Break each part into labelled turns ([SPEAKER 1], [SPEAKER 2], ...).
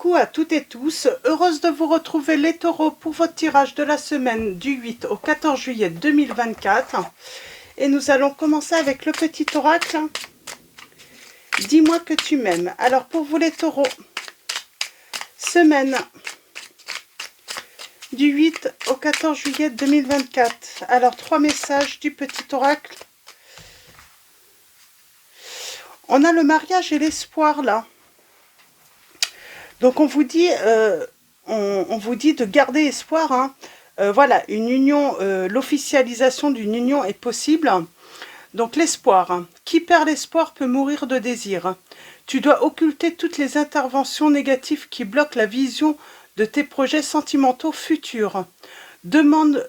[SPEAKER 1] coucou à toutes et tous, heureuse de vous retrouver les taureaux pour votre tirage de la semaine du 8 au 14 juillet 2024. Et nous allons commencer avec le petit oracle. Dis-moi que tu m'aimes. Alors pour vous les taureaux, semaine du 8 au 14 juillet 2024. Alors 3 messages du petit oracle. On a le mariage et l'espoir là. Donc on vous dit de garder espoir. Hein. Voilà, une union, l'officialisation d'une union est possible. Donc l'espoir. Hein. Qui perd l'espoir peut mourir de désir. Tu dois occulter toutes les interventions négatives qui bloquent la vision de tes projets sentimentaux futurs. Demande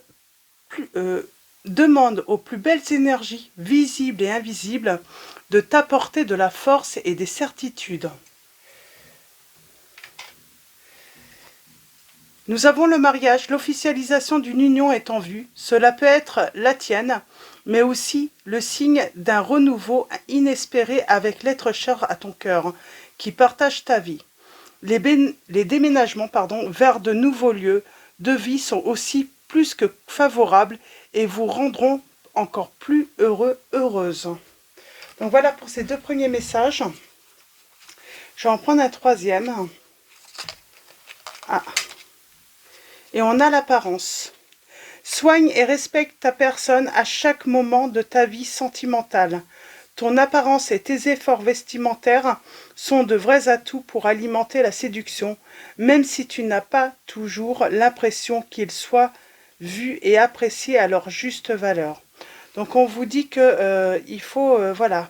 [SPEAKER 1] aux plus belles énergies, visibles et invisibles, de t'apporter de la force et des certitudes. Nous avons le mariage, l'officialisation d'une union est en vue. Cela peut être la tienne, mais aussi le signe d'un renouveau inespéré avec l'être cher à ton cœur, qui partage ta vie. Les déménagements vers de nouveaux lieux de vie sont aussi plus que favorables et vous rendront encore plus heureux, heureuse. Donc voilà pour ces deux premiers messages. Je vais en prendre un troisième. Ah. Et on a l'apparence. Soigne et respecte ta personne à chaque moment de ta vie sentimentale. Ton apparence et tes efforts vestimentaires sont de vrais atouts pour alimenter la séduction, même si tu n'as pas toujours l'impression qu'ils soient vus et appréciés à leur juste valeur. Donc on vous dit que il faut, voilà,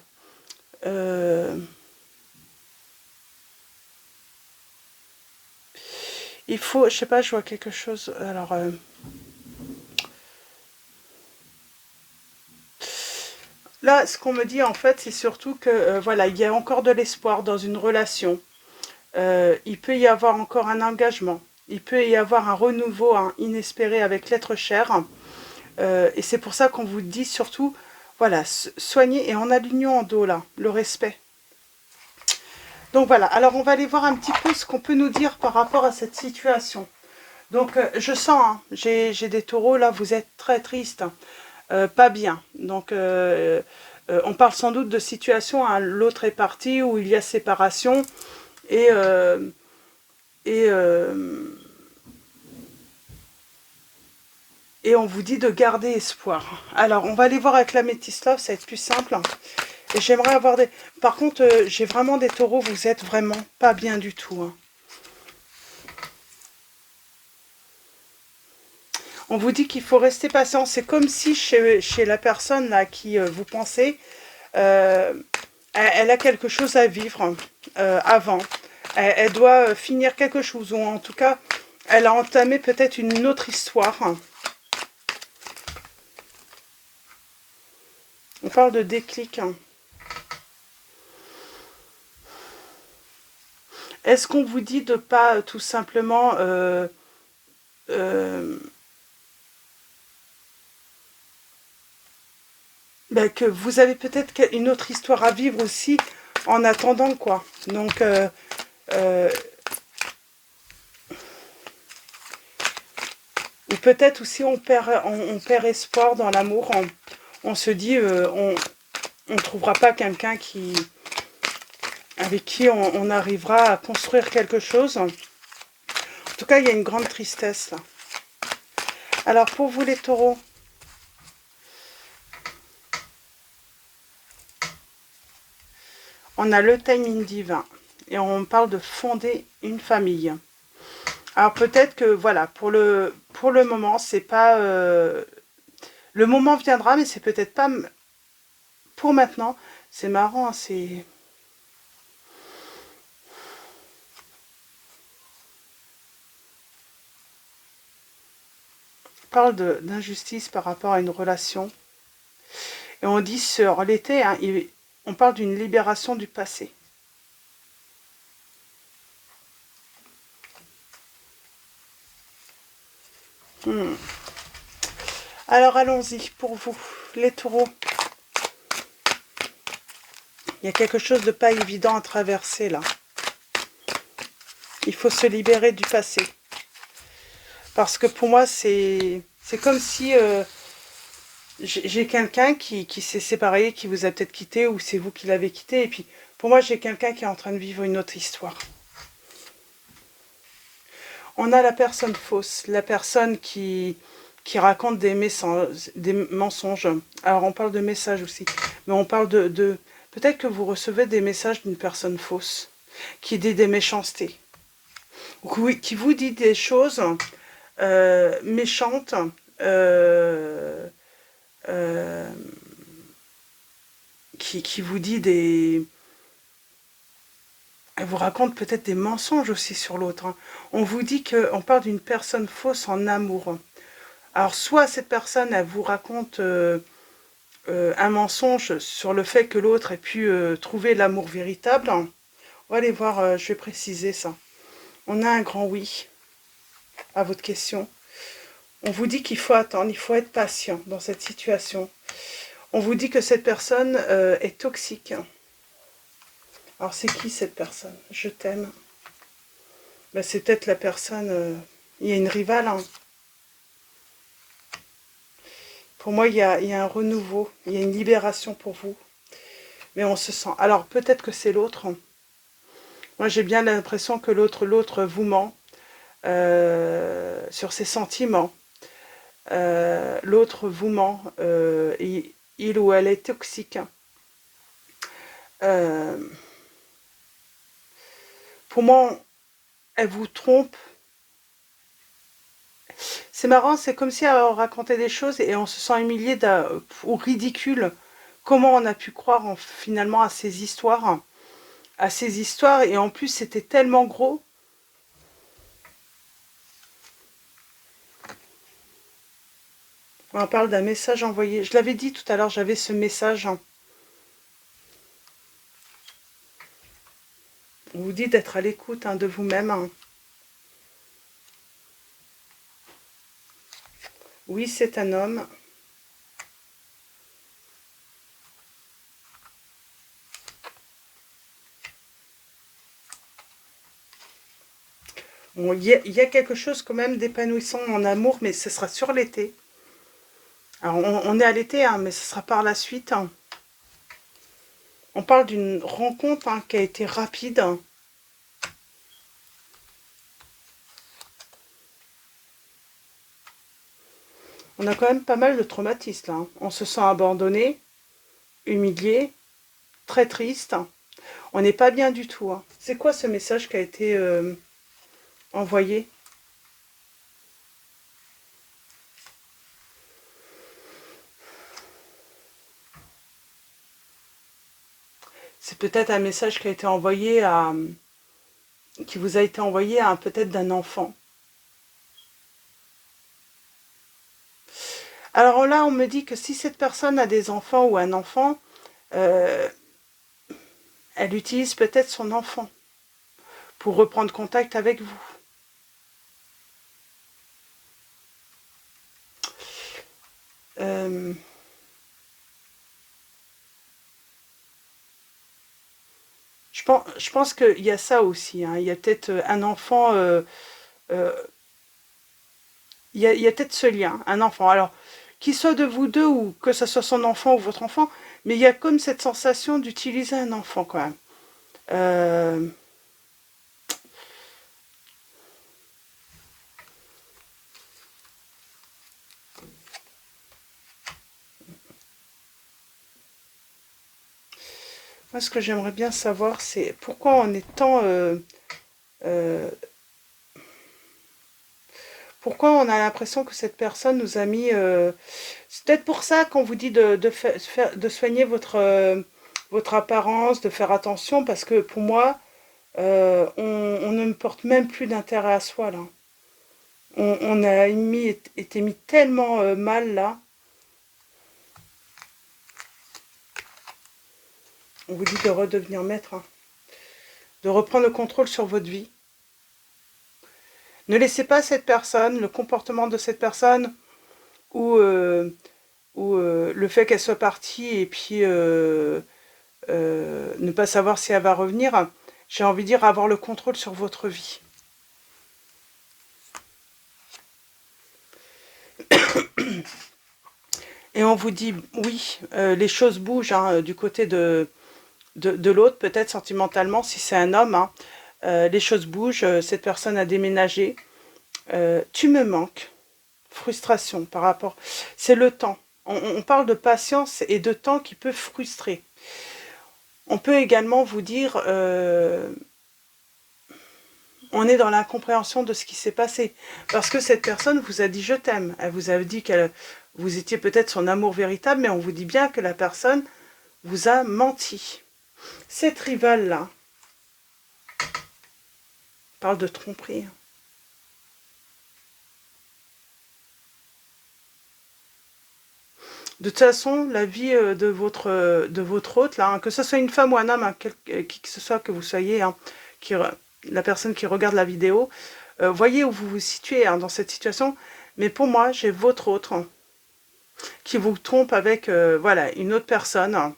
[SPEAKER 1] il faut, je sais pas, je vois quelque chose, alors... Là, ce qu'on me dit, en fait, c'est surtout que, voilà, il y a encore de l'espoir dans une relation. Il peut y avoir encore un engagement. Il peut y avoir un renouveau inespéré avec l'être cher. Et c'est pour ça qu'on vous dit surtout, voilà, soignez. Et on a l'union en dos, là, le respect. Donc voilà, alors on va aller voir un petit peu ce qu'on peut nous dire par rapport à cette situation. Donc je sens, hein, j'ai des taureaux, là, vous êtes très tristes. Pas bien. Donc, on parle sans doute de situation, hein, l'autre est parti, où il y a séparation, et on vous dit de garder espoir. Alors, on va aller voir avec la Métislave, ça va être plus simple. Et j'aimerais avoir des... Par contre, j'ai vraiment des taureaux, vous êtes vraiment pas bien du tout. Hein. On vous dit qu'il faut rester patient. C'est comme si chez la personne là qui vous pensez, elle a quelque chose à vivre avant. Elle doit finir quelque chose. Ou en tout cas, elle a entamé peut-être une autre histoire. On parle de déclic. Est-ce qu'on vous dit de pas tout simplement... ben, que vous avez peut-être une autre histoire à vivre aussi en attendant, quoi. Donc, ou peut-être aussi on perd espoir dans l'amour. On se dit, on ne trouvera pas quelqu'un avec qui on arrivera à construire quelque chose. En tout cas, il y a une grande tristesse, là. Alors, pour vous les taureaux, on a le timing divin et on parle de fonder une famille. Alors peut-être que voilà, pour le moment, c'est pas... le moment viendra, mais c'est peut-être pas pour maintenant. C'est marrant, c'est... On parle d'injustice par rapport à une relation. Et on dit sur l'été, hein, on parle d'une libération du passé. Alors allons-y pour vous, les taureaux. Il y a quelque chose de pas évident à traverser là. Il faut se libérer du passé. Parce que pour moi, c'est comme si j'ai quelqu'un qui s'est séparé, qui vous a peut-être quitté, ou c'est vous qui l'avez quitté. Et puis, pour moi, j'ai quelqu'un qui est en train de vivre une autre histoire. On a la personne fausse, la personne qui raconte des mensonges. Alors, on parle de messages aussi. Mais on parle de peut-être que vous recevez des messages d'une personne fausse, qui dit des méchancetés, qui vous dit des choses méchantes, euh, qui vous dit des... Elle vous raconte peut-être des mensonges aussi sur l'autre. Hein. On vous dit qu'on parle d'une personne fausse en amour. Alors, soit cette personne, elle vous raconte un mensonge sur le fait que l'autre ait pu trouver l'amour véritable. On va aller voir, je vais préciser ça. On a un grand oui à votre question. On vous dit qu'il faut attendre, il faut être patient dans cette situation. On vous dit que cette personne est toxique. Alors, c'est qui cette personne? Je t'aime. Ben, c'est peut-être la personne... il y a une rivale. Hein. Pour moi, il y a un renouveau. Il y a une libération pour vous. Mais on se sent... Alors, peut-être que c'est l'autre. Moi, j'ai bien l'impression que l'autre vous ment sur ses sentiments. L'autre vous ment. Il ou elle est toxique. Pour moi, elle vous trompe. C'est marrant, c'est comme si elle racontait des choses et on se sent humilié ou ridicule. Comment on a pu croire finalement à ces histoires, et en plus c'était tellement gros. On parle d'un message envoyé. Je l'avais dit tout à l'heure, j'avais ce message. On vous dit d'être à l'écoute de vous-même. Oui, c'est un homme. Bon, y a quelque chose quand même d'épanouissant en amour, mais ce sera sur l'été. Alors, on est à l'été, mais ce sera par la suite. On parle d'une rencontre qui a été rapide. On a quand même pas mal de traumatismes là. On se sent abandonné, humilié, très triste. On n'est pas bien du tout. C'est quoi ce message qui a été envoyé? C'est peut-être un message qui a été envoyé qui vous a été envoyé à peut-être d'un enfant. Alors là, on me dit que si cette personne a des enfants ou un enfant, elle utilise peut-être son enfant pour reprendre contact avec vous. Je pense qu'il y a ça aussi. Il y a peut-être un enfant... il y a peut-être ce lien, un enfant. Alors, qu'il soit de vous deux ou que ce soit son enfant ou votre enfant, mais il y a comme cette sensation d'utiliser un enfant quand même. Moi, ce que j'aimerais bien savoir, c'est pourquoi en étant... pourquoi on a l'impression que cette personne nous a mis... c'est peut-être pour ça qu'on vous dit de soigner votre apparence, de faire attention, parce que pour moi, on ne me porte même plus d'intérêt à soi, là. On a été mis tellement mal, là. On vous dit de redevenir maître, de reprendre le contrôle sur votre vie. Ne laissez pas cette personne, le comportement de cette personne, ou le fait qu'elle soit partie et puis ne pas savoir si elle va revenir. J'ai envie de dire avoir le contrôle sur votre vie. Et on vous dit, oui, les choses bougent hein, du côté de l'autre, peut-être sentimentalement, si c'est un homme. Hein, les choses bougent, cette personne a déménagé. Tu me manques. Frustration par rapport... C'est le temps. On parle de patience et de temps qui peut frustrer. On peut également vous dire... on est dans l'incompréhension de ce qui s'est passé. Parce que cette personne vous a dit « je t'aime ». Elle vous a dit que vous étiez peut-être son amour véritable, mais on vous dit bien que la personne vous a menti. Cette rivale-là parle de tromperie. De toute façon, la vie de votre hôte, là, hein, que ce soit une femme ou un homme, hein, qui que ce soit que vous soyez, hein, la personne qui regarde la vidéo, voyez où vous vous situez hein, dans cette situation. Mais pour moi, j'ai votre autre hein, qui vous trompe avec voilà, une autre personne.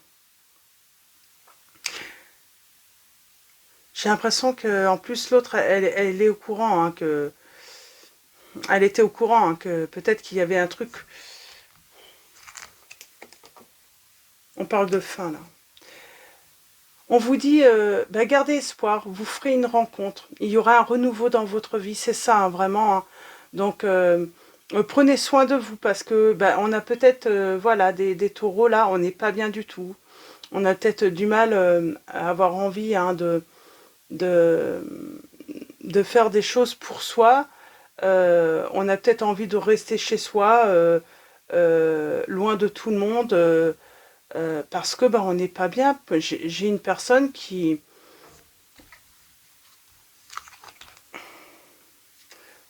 [SPEAKER 1] J'ai l'impression qu'en plus, l'autre, elle est au courant, hein, elle était au courant, hein, que peut-être qu'il y avait un truc... On parle de fin, là. On vous dit, bah, gardez espoir, vous ferez une rencontre. Il y aura un renouveau dans votre vie, c'est ça, hein, vraiment. Hein. Donc, prenez soin de vous, parce que bah, on a peut-être, voilà, des taureaux, là, on n'est pas bien du tout. On a peut-être du mal à avoir envie hein, de faire des choses pour soi. On a peut-être envie de rester chez soi, loin de tout le monde, parce que bah, on n'est pas bien. J'ai une personne qui...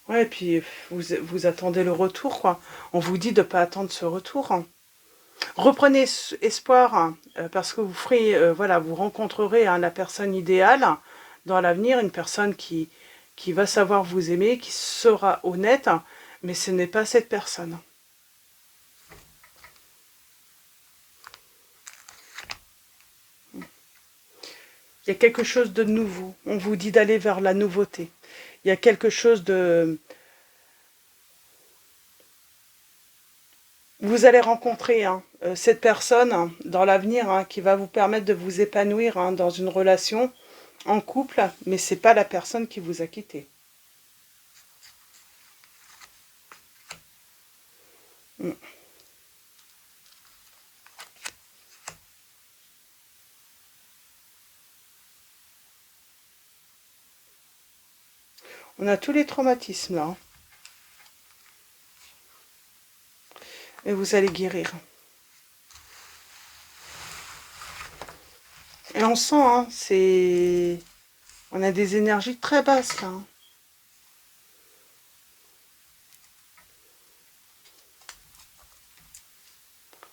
[SPEAKER 1] Ouais, et puis vous attendez le retour, quoi. On vous dit de ne pas attendre ce retour. Hein. Reprenez espoir, hein, parce que vous ferez, voilà, vous rencontrerez hein, la personne idéale hein, dans l'avenir, une personne qui va savoir vous aimer, qui sera honnête, hein, mais ce n'est pas cette personne. Il y a quelque chose de nouveau. On vous dit d'aller vers la nouveauté. Il y a quelque chose de... Vous allez rencontrer hein, cette personne hein, dans l'avenir hein, qui va vous permettre de vous épanouir hein, dans une relation en couple, mais ce n'est pas la personne qui vous a quitté. On a tous les traumatismes là. Et vous allez guérir. Et on sent, hein, c'est... On a des énergies très basses là. Hein.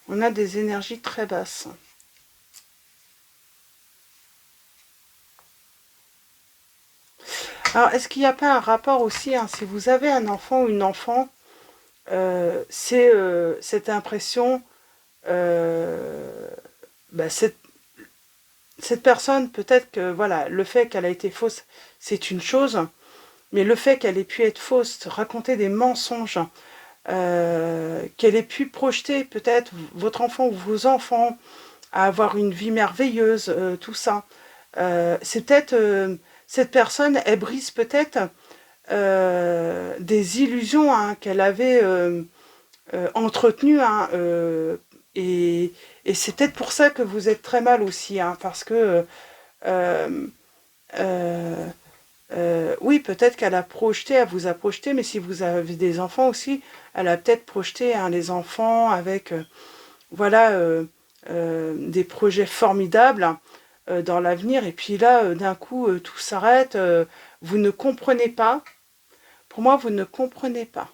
[SPEAKER 1] On a des énergies très basses. Alors, est-ce qu'il n'y a pas un rapport aussi, hein, si vous avez un enfant ou une enfant, c'est cette impression, bah, cette personne, peut-être que voilà, le fait qu'elle a été fausse, c'est une chose, mais le fait qu'elle ait pu être fausse, raconter des mensonges, qu'elle ait pu projeter peut-être votre enfant ou vos enfants à avoir une vie merveilleuse, tout ça, c'est peut-être... cette personne, elle brise peut-être des illusions hein, qu'elle avait entretenues. Hein, et c'est peut-être pour ça que vous êtes très mal aussi. Hein, parce que, oui, peut-être qu'elle a projeté, elle vous a projeté, mais si vous avez des enfants aussi, elle a peut-être projeté hein, les enfants avec, voilà, des projets formidables dans l'avenir, et puis là, d'un coup, tout s'arrête, vous ne comprenez pas. Pour moi, vous ne comprenez pas.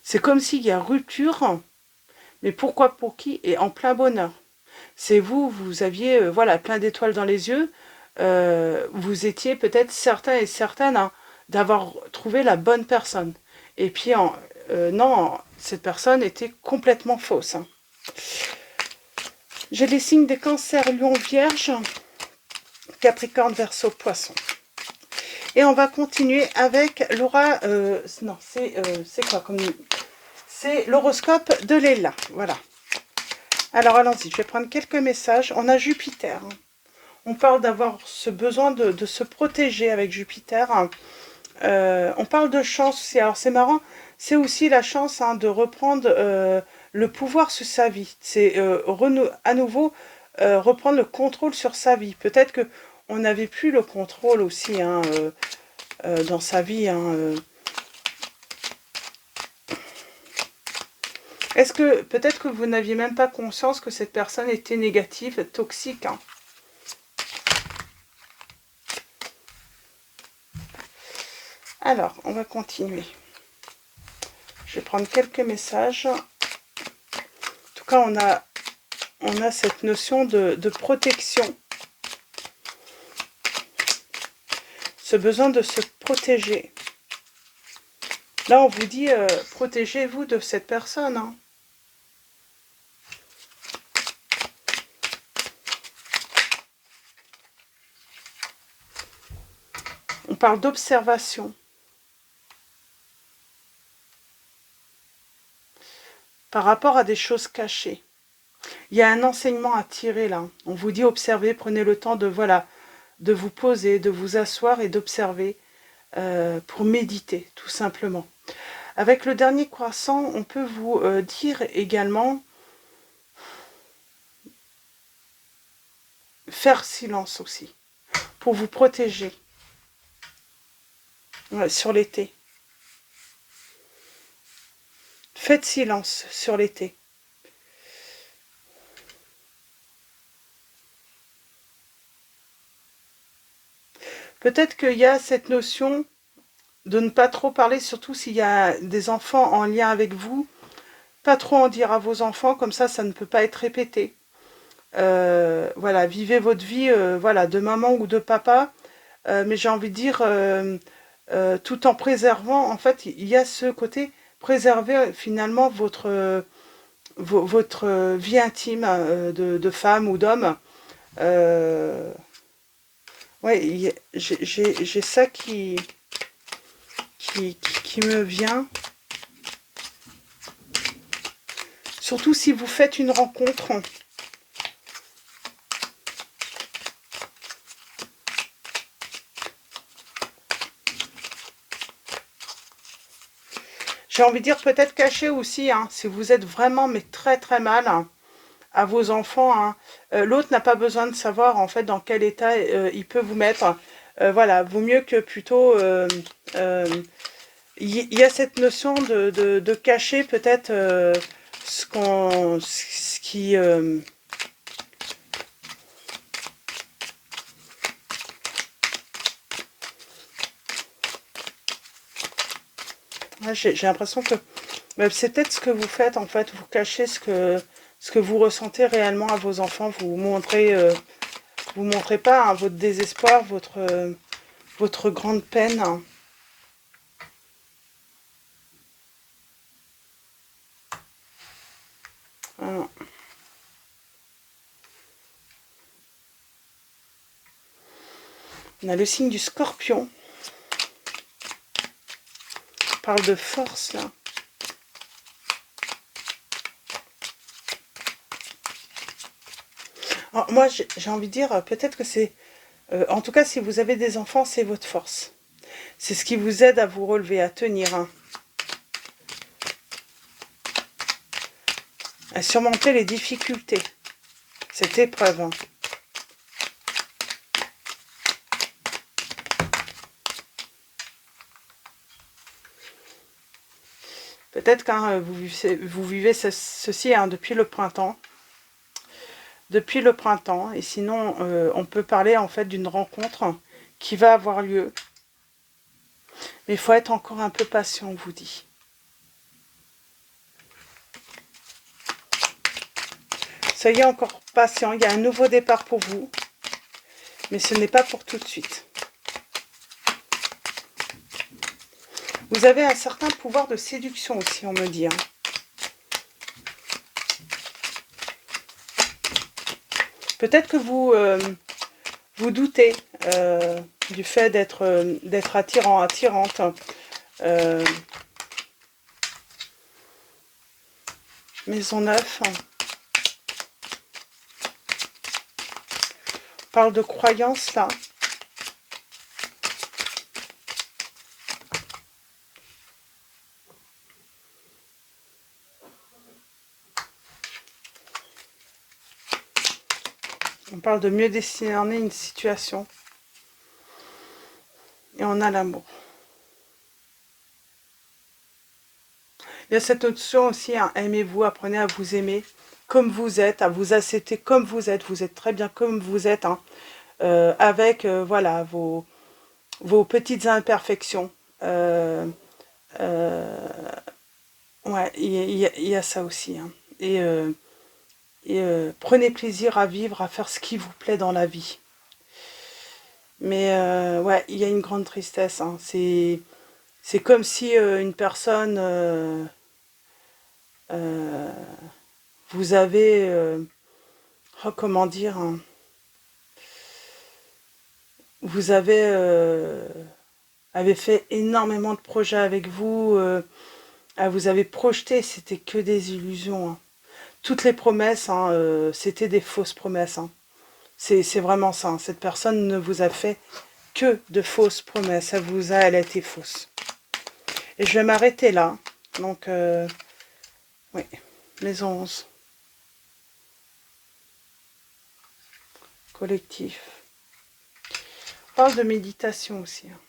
[SPEAKER 1] C'est comme s'il y a rupture, mais pourquoi, pour qui, et en plein bonheur. C'est vous, vous aviez, voilà, plein d'étoiles dans les yeux, vous étiez peut-être certains et certaines hein, d'avoir trouvé la bonne personne. Et puis, non, cette personne était complètement fausse. Hein. J'ai les signes des cancers, lion, vierge, capricorne, verseau, poisson. Et on va continuer avec Laura. Non, c'est quoi comme... C'est l'horoscope de Léla. Voilà. Alors, allons-y. Je vais prendre quelques messages. On a Jupiter. On parle d'avoir ce besoin de se protéger avec Jupiter. On parle de chance aussi. Alors, c'est marrant. C'est aussi la chance de reprendre le pouvoir sur sa vie. C'est à nouveau reprendre le contrôle sur sa vie. Peut-être que on n'avait plus le contrôle aussi dans sa vie. Est-ce que peut-être que vous n'aviez même pas conscience que cette personne était négative, toxique. Alors, on va continuer. Je vais prendre quelques messages. En tout cas, on a cette notion de protection. Ce besoin de se protéger. Là, on vous dit, protégez-vous de cette personne. On parle d'observation. Par rapport à des choses cachées. Il y a un enseignement à tirer là. On vous dit observez, prenez le temps de vous poser, de vous asseoir et d'observer pour méditer, tout simplement. Avec le dernier croissant, on peut vous dire également faire silence aussi, pour vous protéger sur l'été. Faites silence sur l'été. Peut-être qu'il y a cette notion de ne pas trop parler, surtout s'il y a des enfants en lien avec vous. Pas trop en dire à vos enfants, comme ça ne peut pas être répété. Voilà, vivez votre vie voilà, de maman ou de papa, mais j'ai envie de dire, tout en préservant, en fait, il y a ce côté, préserver finalement votre vie intime de femme ou d'homme. Ouais, j'ai ça qui me vient. Surtout si vous faites une rencontre. J'ai envie de dire peut-être caché aussi, si vous êtes vraiment mais très très mal à vos enfants. L'autre n'a pas besoin de savoir en fait dans quel état il peut vous mettre. Voilà, vaut mieux que plutôt... il y a cette notion de cacher peut-être ce qui... j'ai l'impression que c'est peut-être ce que vous faites en fait, vous cachez ce que vous ressentez réellement à vos enfants, vous montrez pas votre désespoir, votre grande peine. Voilà. On a le signe du Scorpion. On parle de force là. Alors, moi j'ai envie de dire, peut-être que c'est... en tout cas, si vous avez des enfants, c'est votre force. C'est ce qui vous aide à vous relever, à tenir. À surmonter les difficultés. Cette épreuve. Peut-être que vous vivez ceci depuis le printemps. Depuis le printemps. Et sinon, on peut parler en fait d'une rencontre qui va avoir lieu. Mais il faut être encore un peu patient, on vous dit. Soyez encore patient, il y a un nouveau départ pour vous. Mais ce n'est pas pour tout de suite. Vous avez un certain pouvoir de séduction aussi, on me dit. Peut-être que vous doutez du fait d'être attirant, attirante. Maison 9. On parle de croyance là. On parle de mieux discerner une situation. Et on a l'amour. Il y a cette notion aussi, hein, aimez-vous, apprenez à vous aimer comme vous êtes, à vous accepter comme vous êtes très bien comme vous êtes, hein, avec voilà, vos petites imperfections. Ouais, il y a ça aussi. Hein. Prenez plaisir à vivre, à faire ce qui vous plaît dans la vie. Mais ouais, il y a une grande tristesse. Hein. C'est comme si une personne, vous avez, oh, comment dire, hein, vous avez fait énormément de projets avec vous, vous avez projeté, c'était que des illusions. Hein. Toutes les promesses, hein, c'était des fausses promesses. Hein. C'est vraiment ça. Hein. Cette personne ne vous a fait que de fausses promesses. Elle a été fausse. Et je vais m'arrêter là. Donc, oui, maison 11. Collectif. On parle de méditation aussi. Hein.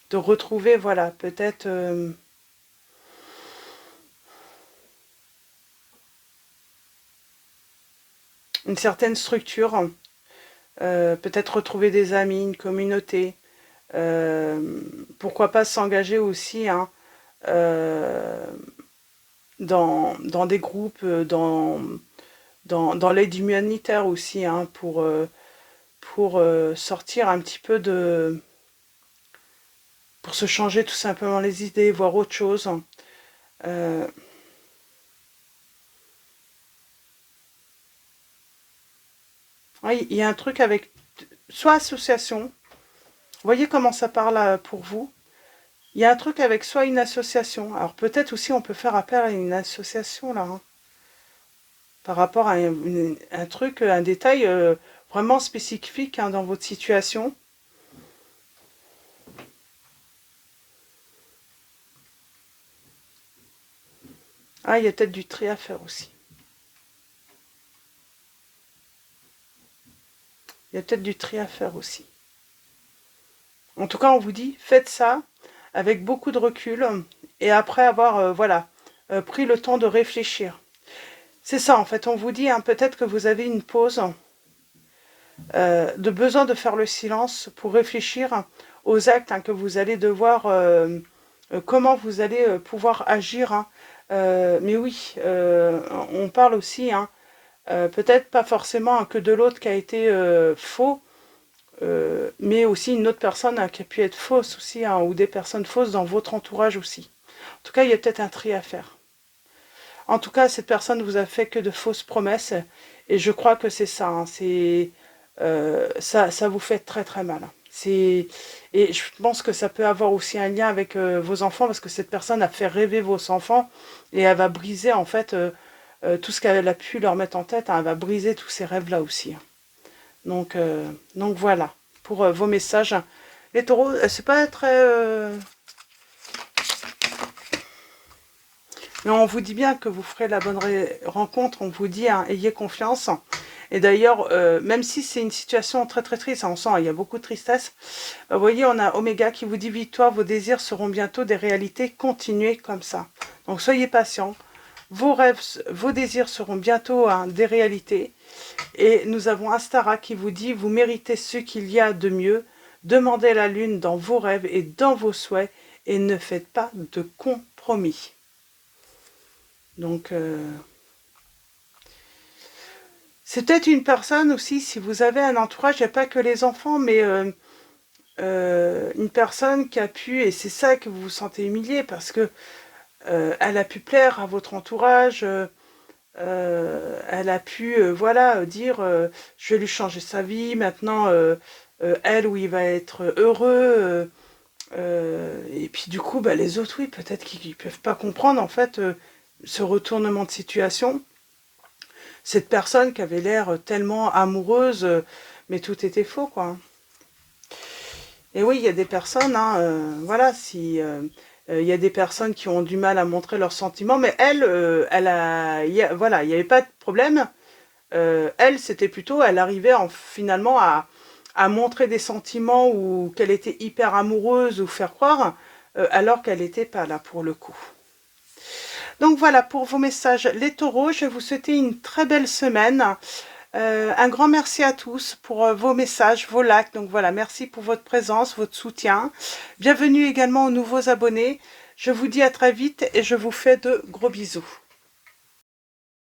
[SPEAKER 1] De retrouver, voilà, peut-être... une certaine structure, peut-être retrouver des amis, une communauté, pourquoi pas s'engager aussi hein, dans des groupes, dans l'aide humanitaire aussi, hein, pour sortir un petit peu de... pour se changer tout simplement les idées, voir autre chose. Oui, il y a un truc avec soit association, vous voyez comment ça parle pour vous. Il y a un truc avec soit une association, alors peut-être aussi on peut faire appel à une association là, hein, par rapport à un truc, un détail vraiment spécifique hein, dans votre situation. Ah, il y a peut-être du tri à faire aussi. Il y a peut-être du tri à faire aussi. En tout cas, on vous dit, faites ça avec beaucoup de recul et après avoir voilà, pris le temps de réfléchir. C'est ça, en fait, on vous dit, hein, peut-être que vous avez une pause de besoin de faire le silence pour réfléchir aux actes hein, que vous allez devoir, comment vous allez pouvoir agir. Hein. Mais oui, on parle aussi, hein, peut-être pas forcément que de l'autre qui a été faux, mais aussi une autre personne hein, qui a pu être fausse aussi, hein, ou des personnes fausses dans votre entourage aussi. En tout cas, il y a peut-être un tri à faire. En tout cas, cette personne ne vous a fait que de fausses promesses, et je crois que c'est ça. Hein, ça vous fait très très mal. Et je pense que ça peut avoir aussi un lien avec vos enfants, parce que cette personne a fait rêver vos enfants, et elle va briser en fait tout ce qu'elle a pu leur mettre en tête, hein, elle va briser tous ces rêves-là aussi. Donc voilà, pour vos messages. Les taureaux, c'est pas très... Mais on vous dit bien que vous ferez la bonne rencontre, on vous dit, hein, ayez confiance. Et d'ailleurs, même si c'est une situation très très triste, on sent, il y a beaucoup de tristesse, vous voyez, on a Oméga qui vous dit, victoire, vos désirs seront bientôt des réalités, continuez comme ça. Donc soyez patients, vos rêves, vos désirs seront bientôt hein, des réalités. Et nous avons Astara qui vous dit, vous méritez ce qu'il y a de mieux, demandez la lune dans vos rêves et dans vos souhaits, et ne faites pas de compromis. Donc, c'est peut-être une personne aussi, si vous avez un entourage, il n'y a pas que les enfants, mais une personne qui a pu, et c'est ça que vous vous sentez humilié, parce que elle a pu plaire à votre entourage, Elle a pu, voilà, dire je vais lui changer sa vie, maintenant, elle, où il va être heureux. Et puis du coup, bah, les autres, oui, peut-être qu'ils peuvent pas comprendre, en fait, ce retournement de situation. Cette personne qui avait l'air tellement amoureuse, mais tout était faux, quoi. Et oui, il y a des personnes, hein, voilà, si il y a des personnes qui ont du mal à montrer leurs sentiments, mais elle, voilà, il n'y avait pas de problème. Elle, c'était plutôt, elle arrivait finalement à montrer des sentiments ou qu'elle était hyper amoureuse ou faire croire, alors qu'elle n'était pas là pour le coup. Donc voilà pour vos messages, les taureaux. Je vais vous souhaiter une très belle semaine. Un grand merci à tous pour vos messages, vos likes. Donc voilà, merci pour votre présence, votre soutien. Bienvenue également aux nouveaux abonnés. Je vous dis à très vite et je vous fais de gros bisous.